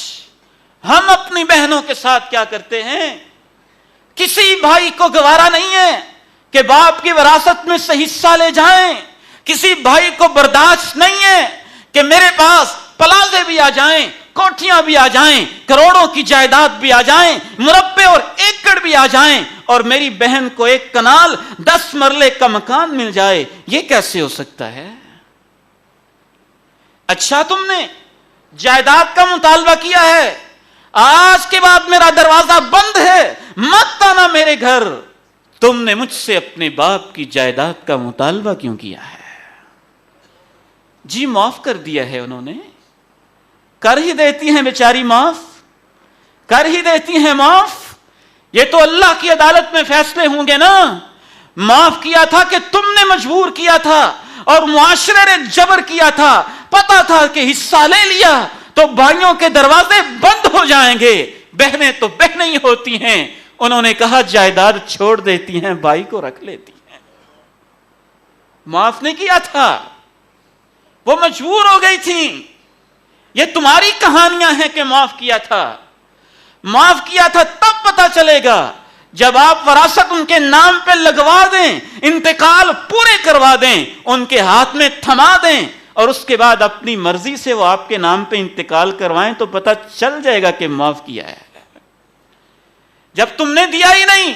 ہم اپنی بہنوں کے ساتھ کیا کرتے ہیں؟ کسی بھائی کو گوارا نہیں ہے کہ باپ کی وراثت میں سے حصہ لے جائیں، کسی بھائی کو برداشت نہیں ہے کہ میرے پاس پلازے بھی آ جائیں، کوٹھیاں بھی آ جائیں، کروڑوں کی جائیداد بھی آ جائیں، مربع اور ایکڑ بھی آ جائیں، اور میری بہن کو 1 کنال 10 مرلے کا مکان مل جائے۔ یہ کیسے ہو سکتا ہے؟ اچھا تم نے جائیداد کا مطالبہ کیا ہے، آج کے بعد میرا دروازہ بند ہے، مت آنا میرے گھر۔ تم نے مجھ سے اپنے باپ کی جائیداد کا مطالبہ کیوں کیا ہے؟ جی معاف کر دیا ہے انہوں نے، کر ہی دیتی ہیں بیچاری معاف، کر ہی دیتی ہیں معاف۔ یہ تو اللہ کی عدالت میں فیصلے ہوں گے نا۔ معاف کیا تھا کہ تم نے مجبور کیا تھا اور معاشرے نے جبر کیا تھا، پتا تھا کہ حصہ لے لیا تو بھائیوں کے دروازے بند ہو جائیں گے۔ بہنیں تو بہنیں ہی ہوتی ہیں، انہوں نے کہا جائیداد چھوڑ دیتی ہیں، بھائی کو رکھ لیتی ہیں۔ معاف نہیں کیا تھا، وہ مجبور ہو گئی تھیں۔ یہ تمہاری کہانیاں ہیں کہ معاف کیا تھا۔ معاف کیا تھا تب پتا چلے گا جب آپ وراثت ان کے نام پہ لگوا دیں، انتقال پورے کروا دیں، ان کے ہاتھ میں تھما دیں، اور اس کے بعد اپنی مرضی سے وہ آپ کے نام پہ انتقال کروائیں تو پتا چل جائے گا کہ معاف کیا ہے۔ جب تم نے دیا ہی نہیں،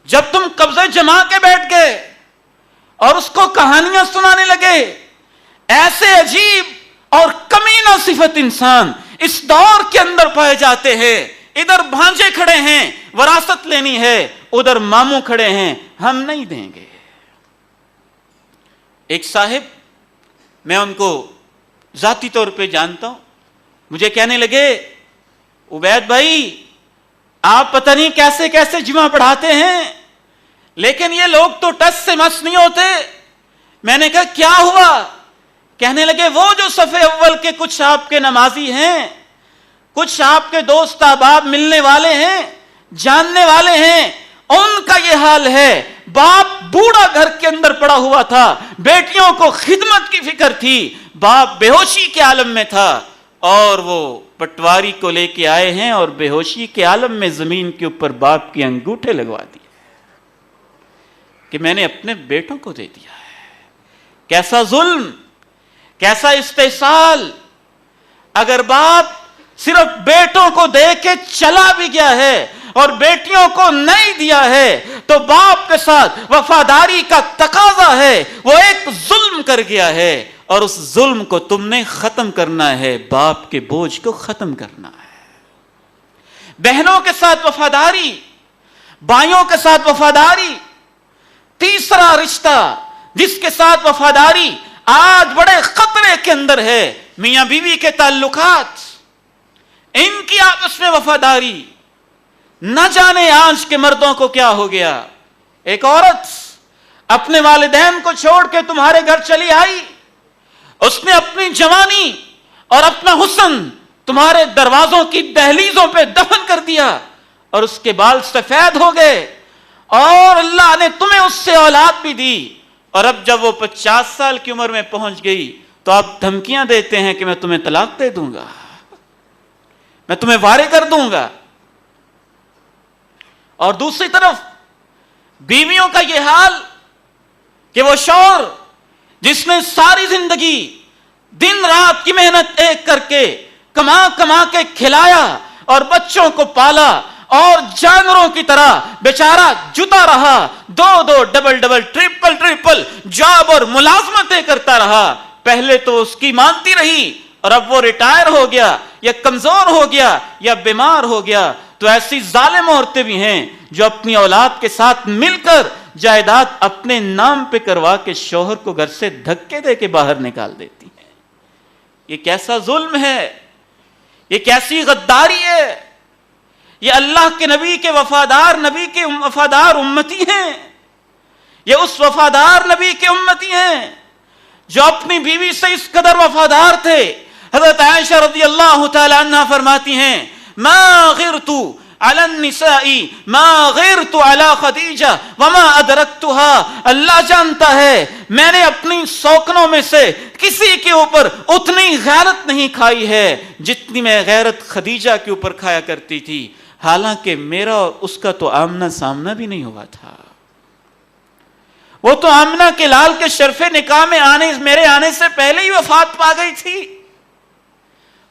جب تم قبضے جما کے بیٹھ گئے اور اس کو کہانیاں سنانے لگے، ایسے عجیب اور کمینہ صفت انسان اس دور کے اندر پائے جاتے ہیں۔ ادھر بھانجے کھڑے ہیں وراثت لینی ہے، ادھر ماموں کھڑے ہیں ہم نہیں دیں گے۔ ایک صاحب، میں ان کو ذاتی طور پہ جانتا ہوں، مجھے کہنے لگے عبید بھائی آپ پتہ نہیں کیسے کیسے جمعہ پڑھاتے ہیں، لیکن یہ لوگ تو ٹس سے مس نہیں ہوتے۔ میں نے کہا کیا ہوا؟ کہنے لگے وہ جو صف اول کے کچھ آپ کے نمازی ہیں، کچھ آپ کے دوست احباب ملنے والے ہیں، جاننے والے ہیں، ان کا یہ حال ہے۔ باپ بوڑھا گھر کے اندر پڑا ہوا تھا، بیٹیوں کو خدمت کی فکر تھی، باپ بے ہوشی کے عالم میں تھا، اور وہ پٹواری کو لے کے آئے ہیں اور بے ہوشی کے عالم میں زمین کے اوپر باپ کے انگوٹھے لگوا دیے کہ میں نے اپنے بیٹوں کو دے دیا ہے۔ کیسا ظلم، کیسا استحصال! اگر باپ صرف بیٹوں کو دے کے چلا بھی گیا ہے اور بیٹیوں کو نہیں دیا ہے تو باپ کے ساتھ وفاداری کا تقاضا ہے، وہ ایک ظلم کر گیا ہے اور اس ظلم کو تم نے ختم کرنا ہے، باپ کے بوجھ کو ختم کرنا ہے۔ بہنوں کے ساتھ وفاداری، بھائیوں کے ساتھ وفاداری۔ تیسرا رشتہ جس کے ساتھ وفاداری آج بڑے خطرے کے اندر ہے، میاں بیوی کے تعلقات، ان کی آپس میں وفاداری۔ نہ جانے آج کے مردوں کو کیا ہو گیا۔ ایک عورت اپنے والدین کو چھوڑ کے تمہارے گھر چلی آئی، اس نے اپنی جوانی اور اپنا حسن تمہارے دروازوں کی دہلیزوں پہ دفن کر دیا، اور اس کے بال سفید ہو گئے، اور اللہ نے تمہیں اس سے اولاد بھی دی، اور اب جب وہ 50 سال کی عمر میں پہنچ گئی تو آپ دھمکیاں دیتے ہیں کہ میں تمہیں طلاق دے دوں گا، میں تمہیں وارے کر دوں گا۔ اور دوسری طرف بیویوں کا یہ حال کہ وہ شوہر جس نے ساری زندگی دن رات کی محنت ایک کر کے کما کما کے کھلایا اور بچوں کو پالا، اور جانوروں کی طرح بیچارہ جدا رہا، دو ڈبل ٹرپل جاب اور ملازمتیں کرتا رہا۔ پہلے تو اس کی مانتی رہی، اور اب وہ ریٹائر ہو گیا یا کمزور ہو گیا یا بیمار ہو گیا، تو ایسی ظالم عورتیں بھی ہیں جو اپنی اولاد کے ساتھ مل کر جائیداد اپنے نام پہ کروا کے شوہر کو گھر سے دھکے دے کے باہر نکال دیتی ہیں. یہ کیسا ظلم ہے، یہ کیسی غداری ہے. یہ اللہ کے نبی کے وفادار، نبی کے وفادار امتی ہیں. یہ اس وفادار نبی کے امتی ہیں جو اپنی بیوی سے اس قدر وفادار تھے. حضرت عائشہ رضی اللہ تعالی عنہ فرماتی ہیں ما غرت علی النساء ما غرت علی خدیجہ وما ادرکتها. اللہ جانتا ہے میں نے اپنی سوکنوں میں سے کسی کے اوپر اتنی غیرت نہیں کھائی ہے جتنی میں غیرت خدیجہ کے اوپر کھایا کرتی تھی، حالانکہ میرا اور اس کا تو آمنا سامنا بھی نہیں ہوا تھا. وہ تو آمنہ کے لال کے شرف نکاح میں میرے آنے سے پہلے ہی وفات پا گئی تھی.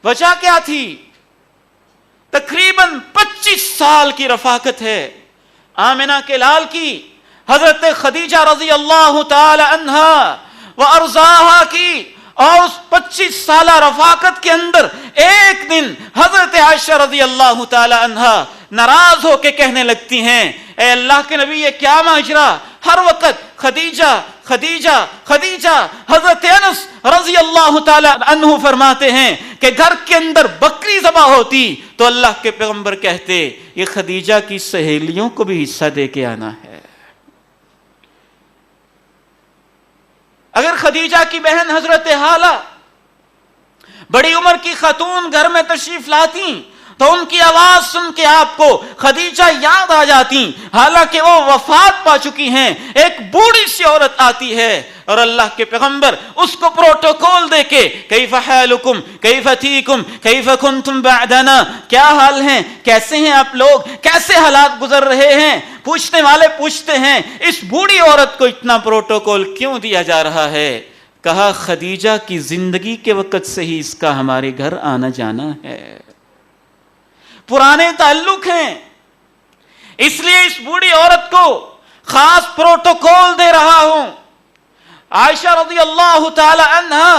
وجہ کیا تھی؟ تقریباً 25 سال کی رفاقت ہے آمنہ کے لال کی حضرت خدیجہ رضی اللہ تعالی عنہا و ارضاہا کی. اور اس 25 سالہ رفاقت کے اندر ایک دن حضرت عائشہ رضی اللہ تعالی عنہا ناراض ہو کے کہنے لگتی ہیں اے اللہ کے نبی یہ کیا ماجرا، ہر وقت خدیجہ خدیجہ خدیجہ. حضرت انس رضی اللہ تعالی عنہ فرماتے ہیں کہ گھر کے اندر بکری ذبح ہوتی تو اللہ کے پیغمبر کہتے یہ خدیجہ کی سہیلیوں کو بھی حصہ دے کے آنا ہے. اگر خدیجہ کی بہن حضرت حالہ بڑی عمر کی خاتون گھر میں تشریف لاتی تو ان کی آواز سن کے آپ کو خدیجہ یاد آ جاتی، حالانکہ وہ وفات پا چکی ہیں. ایک بوڑھی سی عورت آتی ہے اور اللہ کے پیغمبر اس کو پروٹوکول دے کے کیف حالکم کیف تیکم کیف کنتم بعدنا، کیا حال ہیں، کیسے ہیں آپ لوگ، کیسے حالات گزر رہے ہیں. پوچھنے والے پوچھتے ہیں اس بوڑھی عورت کو اتنا پروٹوکول کیوں دیا جا رہا ہے؟ کہا خدیجہ کی زندگی کے وقت سے ہی اس کا ہمارے گھر آنا جانا ہے، پرانے تعلق ہیں، اس لیے اس بوڑھی عورت کو خاص پروٹوکول دے رہا ہوں. عائشہ رضی اللہ تعالی عنہا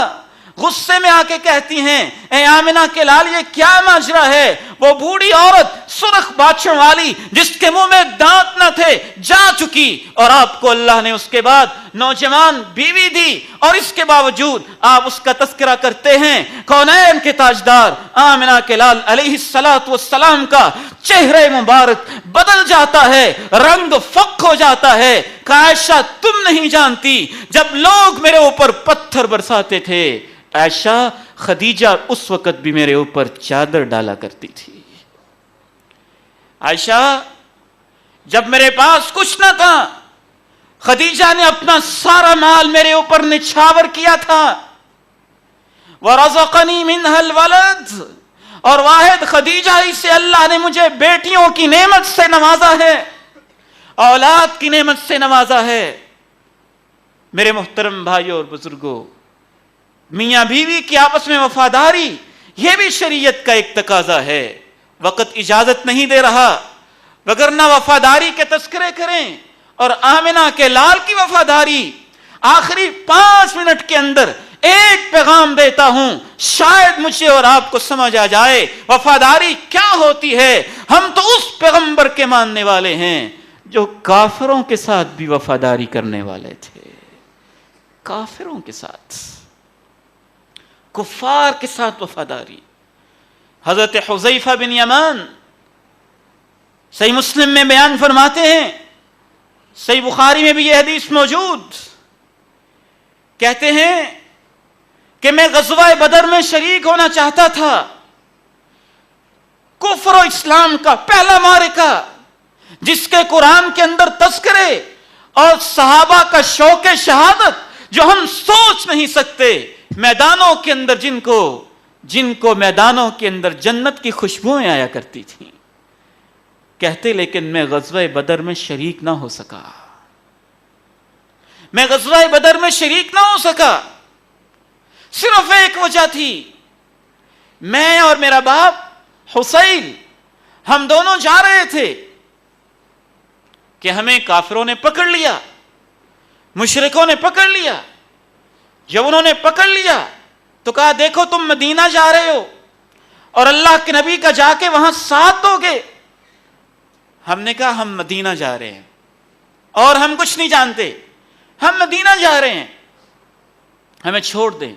غصے میں آ کے کہتی ہیں اے آمنہ کے لال یہ کیا ماجرا ہے؟ وہ بوڑھی عورت سرخ باچھوں والی جس کے منہ میں دانت نہ تھے جا چکی، اور آپ کو اللہ نے اس کے بعد نوجوان بیوی دی، اور اس کے باوجود آپ اس کا تذکرہ کرتے ہیں. کونین کے تاجدار آمنہ کے لال علیہ السلام کا چہرہ مبارک بدل جاتا ہے، رنگ فق ہو جاتا ہے. کہ عائشہ تم نہیں جانتی جب لوگ میرے اوپر پتھر برساتے تھے عائشہ خدیجہ اس وقت بھی میرے اوپر چادر ڈالا کرتی تھی. عائشہ جب میرے پاس کچھ نہ تھا خدیجہ نے اپنا سارا مال میرے اوپر نچھاور کیا تھا. وَرَزَقَنِي مِنْهَا الْوَلَدْ، اور واحد خدیجہ ہی سے اللہ نے مجھے بیٹیوں کی نعمت سے نوازا ہے، اولاد کی نعمت سے نوازا ہے. میرے محترم بھائیوں اور بزرگوں، میاں بیوی کی آپس میں وفاداری یہ بھی شریعت کا ایک تقاضا ہے. وقت اجازت نہیں دے رہا وگرنہ وفاداری کے تذکرے کریں. اور آمنہ کے لال کی وفاداری آخری 5 منٹ کے اندر ایک پیغام دیتا ہوں، شاید مجھے اور آپ کو سمجھ آ جائے وفاداری کیا ہوتی ہے. ہم تو اس پیغمبر کے ماننے والے ہیں جو کافروں کے ساتھ بھی وفاداری کرنے والے تھے. کافروں کے ساتھ، کفار کے ساتھ وفاداری. حضرت حذیفہ بن یمان صحیح مسلم میں بیان فرماتے ہیں، صحیح بخاری میں بھی یہ حدیث موجود، کہتے ہیں کہ میں غزوہ بدر میں شریک ہونا چاہتا تھا. کفر و اسلام کا پہلا معرکہ جس کے قرآن کے اندر تذکرے اور صحابہ کا شوق شہادت جو ہم سوچ نہیں سکتے، میدانوں کے اندر جن کو میدانوں کے اندر جنت کی خوشبوئیں آیا کرتی تھیں. کہتے لیکن میں غزوہ بدر میں شریک نہ ہو سکا. میں غزوہ بدر میں شریک نہ ہو سکا، صرف ایک وجہ تھی، میں اور میرا باپ حسین ہم دونوں جا رہے تھے کہ ہمیں کافروں نے پکڑ لیا، مشرکوں نے پکڑ لیا. جب انہوں نے پکڑ لیا تو کہا دیکھو تم مدینہ جا رہے ہو اور اللہ کے نبی کا جا کے وہاں ساتھ دو گے. ہم نے کہا ہم مدینہ جا رہے ہیں اور ہم کچھ نہیں جانتے, ہم مدینہ جا رہے ہیں, ہمیں چھوڑ دیں.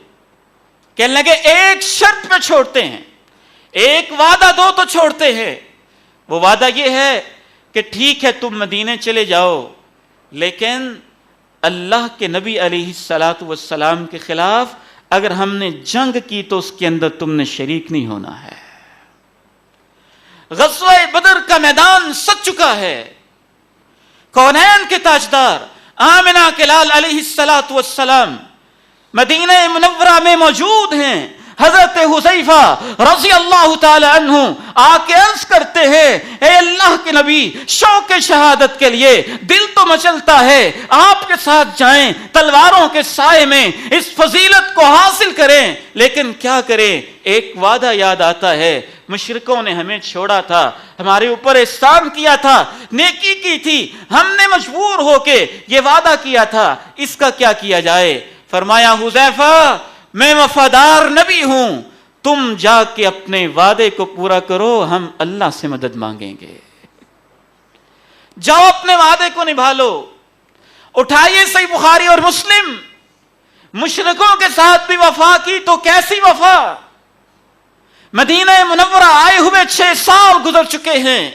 کہنے لگے ایک شرط پہ چھوڑتے ہیں, ایک وعدہ دو تو چھوڑتے ہیں. وہ وعدہ یہ ہے کہ ٹھیک ہے تم مدینے چلے جاؤ, لیکن اللہ کے نبی علیہ الصلوۃ والسلام کے خلاف اگر ہم نے جنگ کی تو اس کے اندر تم نے شریک نہیں ہونا ہے. غزوہ بدر کا میدان سج چکا ہے, کونین کے تاجدار آمنہ کے لال علیہ الصلوۃ والسلام مدینہ منورہ میں موجود ہیں. حضرت حذیفہ رضی اللہ تعالی عنہ آ کے عرض کرتے ہیں, اے اللہ کے نبی, شوق شہادت کے لیے دل تو مچلتا ہے آپ کے ساتھ جائیں, تلواروں کے سائے میں اس فضیلت کو حاصل کریں, لیکن کیا کریں, ایک وعدہ یاد آتا ہے, مشرکوں نے ہمیں چھوڑا تھا, ہمارے اوپر احسان کیا تھا, نیکی کی تھی, ہم نے مجبور ہو کے یہ وعدہ کیا تھا, اس کا کیا کیا جائے. فرمایا حذیفہ میں وفادار نبی ہوں, تم جا کے اپنے وعدے کو پورا کرو, ہم اللہ سے مدد مانگیں گے. جاؤ اپنے وعدے کو نبھا لو. اٹھائیے صحیح بخاری اور مسلم, مشرکوں کے ساتھ بھی وفا کی تو کیسی وفا. مدینہ منورہ آئے ہوئے 6 سال گزر چکے ہیں,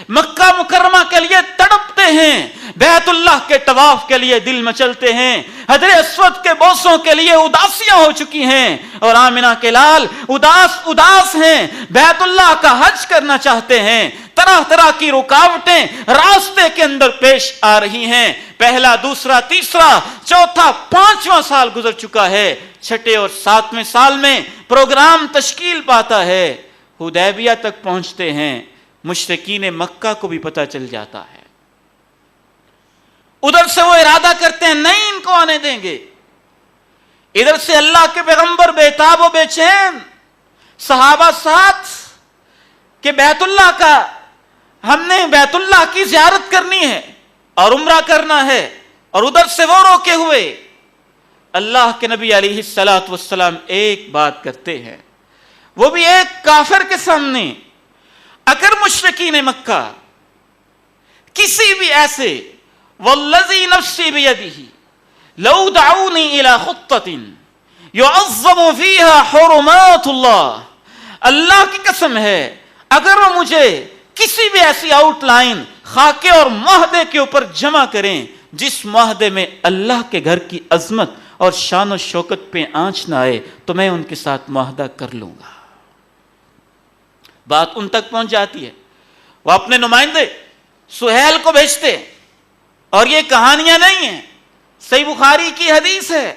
مکہ مکرمہ کے لیے تڑپتے ہیں, بیت اللہ کے طواف کے لیے دل مچلتے ہیں, حجر اسود کے بوسوں کے لیے اداسیاں ہو چکی ہیں, اور آمنہ کے لال اداس ہیں, بیت اللہ کا حج کرنا چاہتے ہیں, طرح طرح کی رکاوٹیں راستے کے اندر پیش آ رہی ہیں. پہلا, دوسرا, تیسرا, چوتھا, 5واں سال گزر چکا ہے, 6 اور 7ویں سال میں پروگرام تشکیل پاتا ہے, حدیبیہ تک پہنچتے ہیں. مشرکین مکہ کو بھی پتہ چل جاتا ہے, ادھر سے وہ ارادہ کرتے ہیں نہیں ان کو آنے دیں گے. ادھر سے اللہ کے پیغمبر بے تاب و بے چین, صحابہ ساتھ کہ بیت اللہ کا ہم نے بیت اللہ کی زیارت کرنی ہے اور عمرہ کرنا ہے, اور ادھر سے وہ روکے ہوئے. اللہ کے نبی علیہ الصلوۃ والسلام ایک بات کرتے ہیں, وہ بھی ایک کافر کے سامنے. اگر مشرکین مکہ کسی بھی ایسے, والذی نفسی بیدہ لو دعونی الی خطۃ یعظم فیہا حرمات اللہ, اللہ کی قسم ہے اگر وہ مجھے کسی بھی ایسی آؤٹ لائن خاکے اور معاہدے کے اوپر جمع کریں جس معاہدے میں اللہ کے گھر کی عظمت اور شان و شوکت پہ آنچ نہ آئے, تو میں ان کے ساتھ معاہدہ کر لوں گا. بات ان تک پہنچ جاتی ہے, وہ اپنے نمائندے سہیل کو بھیجتے, اور یہ کہانیاں نہیں ہیں, صحیح بخاری کی حدیث ہے.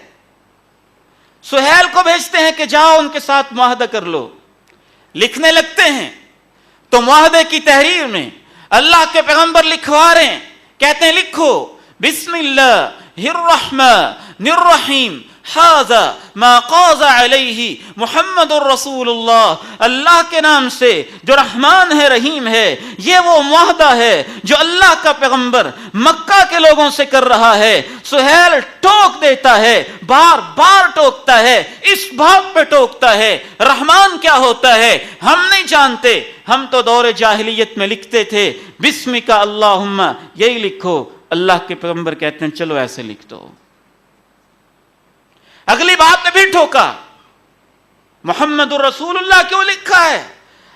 سہیل کو بھیجتے ہیں کہ جاؤ ان کے ساتھ معاہدہ کر لو. لکھنے لگتے ہیں تو معاہدے کی تحریر میں اللہ کے پیغمبر لکھوا رہے ہیں, کہتے ہیں لکھو بسم اللہ الرحمن الرحیم ھذا ما قاض علیہ محمد الرسول اللہ, اللہ کے نام سے جو رحمان ہے رحیم ہے, یہ وہ معاہدہ ہے جو اللہ کا پیغمبر مکہ کے لوگوں سے کر رہا ہے. سہیل ٹوک دیتا ہے, بار بار ٹوکتا ہے, اس بات پہ ٹوکتا ہے رحمان کیا ہوتا ہے ہم نہیں جانتے, ہم تو دور جاہلیت میں لکھتے تھے بسمک اللہم, یہی لکھو. اللہ کے پیغمبر کہتے ہیں چلو ایسے لکھ دو. اگلی بات نے بھی ٹھوکا, محمد الرسول اللہ کیوں لکھا ہے؟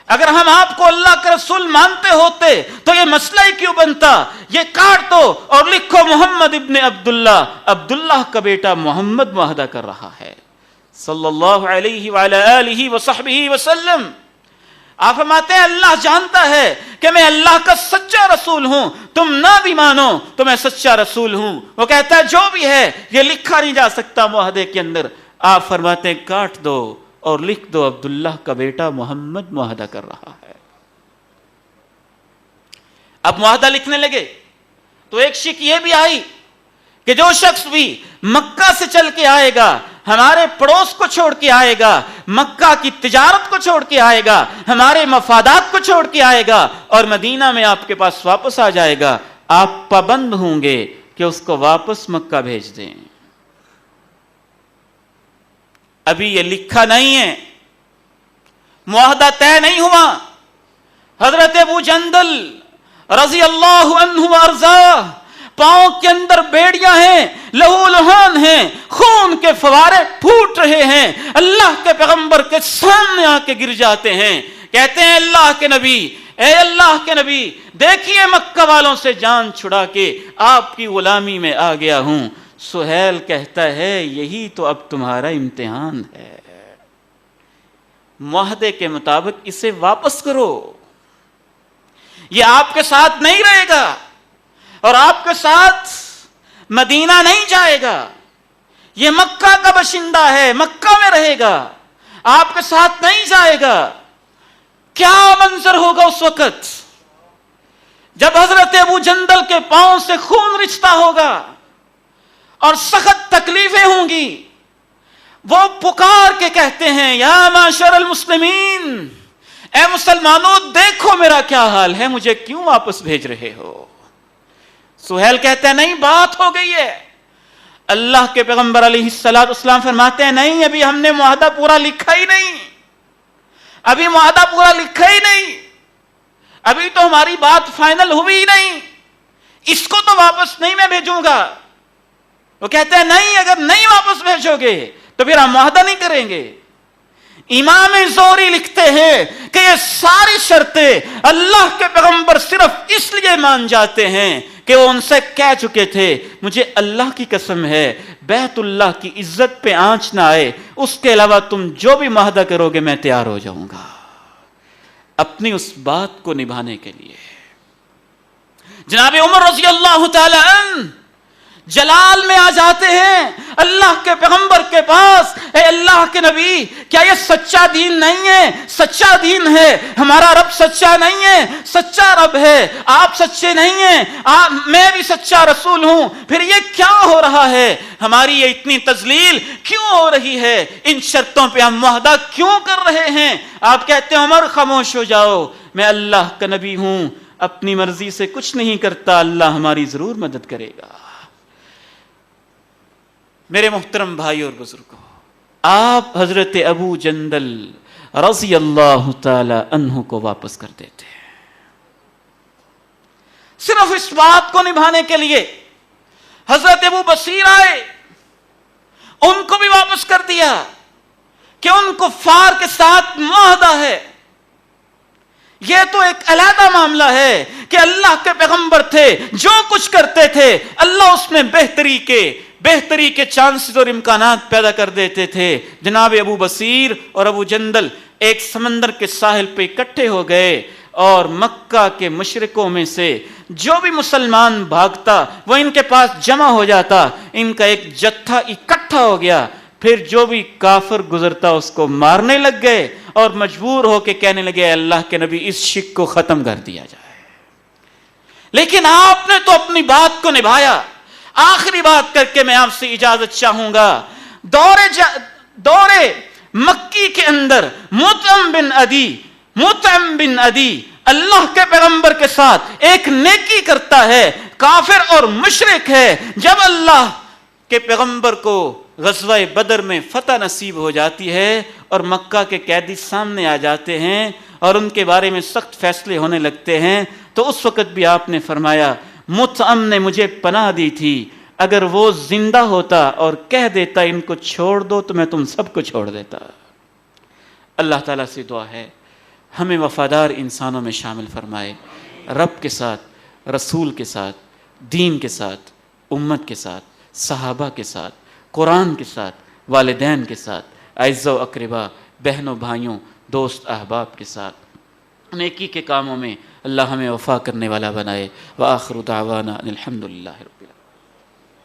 اگر ہم آپ کو اللہ کا رسول مانتے ہوتے تو یہ مسئلہ ہی کیوں بنتا, یہ کاٹ دو اور لکھو محمد ابن عبداللہ, عبداللہ کا بیٹا محمد معاہدہ کر رہا ہے صلی اللہ علیہ وعلی آلہ وصحبہ وسلم. آپ فرماتے ہیں اللہ جانتا ہے کہ میں اللہ کا سچا رسول ہوں, تم نہ بھی مانو تو میں سچا رسول ہوں. وہ کہتا ہے جو بھی ہے یہ لکھا نہیں جا سکتا معاہدے کے اندر. آپ فرماتے ہیں کاٹ دو اور لکھ دو عبداللہ کا بیٹا محمد معاہدہ کر رہا ہے. اب معاہدہ لکھنے لگے تو ایک شک یہ بھی آئی کہ جو شخص بھی مکہ سے چل کے آئے گا, ہمارے پڑوس کو چھوڑ کے آئے گا, مکہ کی تجارت کو چھوڑ کے آئے گا, ہمارے مفادات کو چھوڑ کے آئے گا اور مدینہ میں آپ کے پاس واپس آ جائے گا, آپ پابند ہوں گے کہ اس کو واپس مکہ بھیج دیں. ابھی یہ لکھا نہیں ہے, معاہدہ طے نہیں ہوا. حضرت ابو جندل رضی اللہ عنہ وارضاہ پاؤں کے اندر بیڑیاں ہیں، لہو لہان ہیں، خون کے فوارے پھوٹ رہے ہیں، اللہ کے پیغمبر کے سامنے آ کے گر جاتے ہیں، کہتے ہیں اللہ کے نبی، اے اللہ کے نبی دیکھیے مکہ والوں سے جان چھڑا کے آپ کی غلامی میں آ گیا ہوں۔ سہیل کہتا ہے یہی تو اب تمہارا امتحان ہے، معاہدے کے مطابق اسے واپس کرو، یہ آپ کے ساتھ نہیں رہے گا اور آپ کے ساتھ مدینہ نہیں جائے گا، یہ مکہ کا باشندہ ہے، مکہ میں رہے گا، آپ کے ساتھ نہیں جائے گا۔ کیا منظر ہوگا اس وقت جب حضرت ابو جندل کے پاؤں سے خون رچتا ہوگا اور سخت تکلیفیں ہوں گی۔ وہ پکار کے کہتے ہیں یا معاشر المسلمین، اے مسلمانوں دیکھو میرا کیا حال ہے، مجھے کیوں واپس بھیج رہے ہو؟ سہیل کہتے ہیں نہیں بات ہو گئی ہے۔ اللہ کے پیغمبر علیہ السلام فرماتے ہیں نہیں، ابھی ہم نے معاہدہ پورا لکھا ہی نہیں، ابھی معاہدہ پورا لکھا ہی نہیں، ابھی تو ہماری بات فائنل ہوئی ہی نہیں، اس کو تو واپس نہیں میں بھیجوں گا۔ وہ کہتے ہیں نہیں، اگر نہیں واپس بھیجو گے تو پھر ہم معاہدہ نہیں کریں گے۔ امام زہری لکھتے ہیں کہ یہ ساری شرطیں اللہ کے پیغمبر صرف اس لیے مان جاتے ہیں کہ وہ ان سے کہہ چکے تھے مجھے اللہ کی قسم ہے بیت اللہ کی عزت پہ آنچ نہ آئے، اس کے علاوہ تم جو بھی معاہدہ کرو گے میں تیار ہو جاؤں گا، اپنی اس بات کو نبھانے کے لیے۔ جناب عمر رضی اللہ تعالی عنہ جلال میں آ جاتے ہیں اللہ کے پیغمبر کے پاس، اے اللہ کے نبی کیا یہ سچا دین نہیں ہے؟ سچا دین ہے، ہمارا رب سچا نہیں ہے، سچا رب ہے، آپ سچے نہیں ہیں، میں بھی سچا رسول ہوں، پھر یہ کیا ہو رہا ہے؟ ہماری یہ اتنی تذلیل کیوں ہو رہی ہے؟ ان شرطوں پہ ہم معاہدہ کیوں کر رہے ہیں؟ آپ کہتے ہیں عمر خاموش ہو جاؤ، میں اللہ کا نبی ہوں، اپنی مرضی سے کچھ نہیں کرتا، اللہ ہماری ضرور مدد کرے گا۔ میرے محترم بھائی اور بزرگوں، آپ حضرت ابو جندل رضی اللہ تعالی عنہ کو واپس کر دیتے ہیں، صرف اس بات کو نبھانے کے لیے۔ حضرت ابو بصیر آئے، ان کو بھی واپس کر دیا کہ ان کفار کے ساتھ معاہدہ ہے۔ یہ تو ایک علیحدہ معاملہ ہے کہ اللہ کے پیغمبر تھے، جو کچھ کرتے تھے اللہ اس میں بہتری کے چانسز اور امکانات پیدا کر دیتے تھے۔ جناب ابو بصیر اور ابو جندل ایک سمندر کے ساحل پہ اکٹھے ہو گئے اور مکہ کے مشرکوں میں سے جو بھی مسلمان بھاگتا وہ ان کے پاس جمع ہو جاتا، ان کا ایک جتھا اکٹھا ہو گیا، پھر جو بھی کافر گزرتا اس کو مارنے لگ گئے اور مجبور ہو کے کہنے لگے اللہ کے نبی اس شک کو ختم کر دیا جائے۔ لیکن آپ نے تو اپنی بات کو نبھایا۔ آخری بات کر کے میں آپ سے اجازت چاہوں گا، دورے مکی کے اندر مطعم بن عدی اللہ کے پیغمبر کے ساتھ ایک نیکی کرتا ہے، کافر اور مشرک ہے۔ جب اللہ کے پیغمبر کو غزوہ بدر میں فتح نصیب ہو جاتی ہے اور مکہ کے قیدی سامنے آ جاتے ہیں اور ان کے بارے میں سخت فیصلے ہونے لگتے ہیں، تو اس وقت بھی آپ نے فرمایا مطعم نے مجھے پناہ دی تھی، اگر وہ زندہ ہوتا اور کہہ دیتا ان کو چھوڑ دو تو میں تم سب کو چھوڑ دیتا۔ اللہ تعالیٰ سے دعا ہے ہمیں وفادار انسانوں میں شامل فرمائے، رب کے ساتھ، رسول کے ساتھ، دین کے ساتھ، امت کے ساتھ، صحابہ کے ساتھ، قرآن کے ساتھ، والدین کے ساتھ، اعزاء و اقربا، بہنوں بھائیوں، دوست احباب کے ساتھ نیکی کے کاموں میں اللہ ہمیں وفا کرنے والا بنائے۔ وآخر دعوانا الحمدللہ رب العالمین۔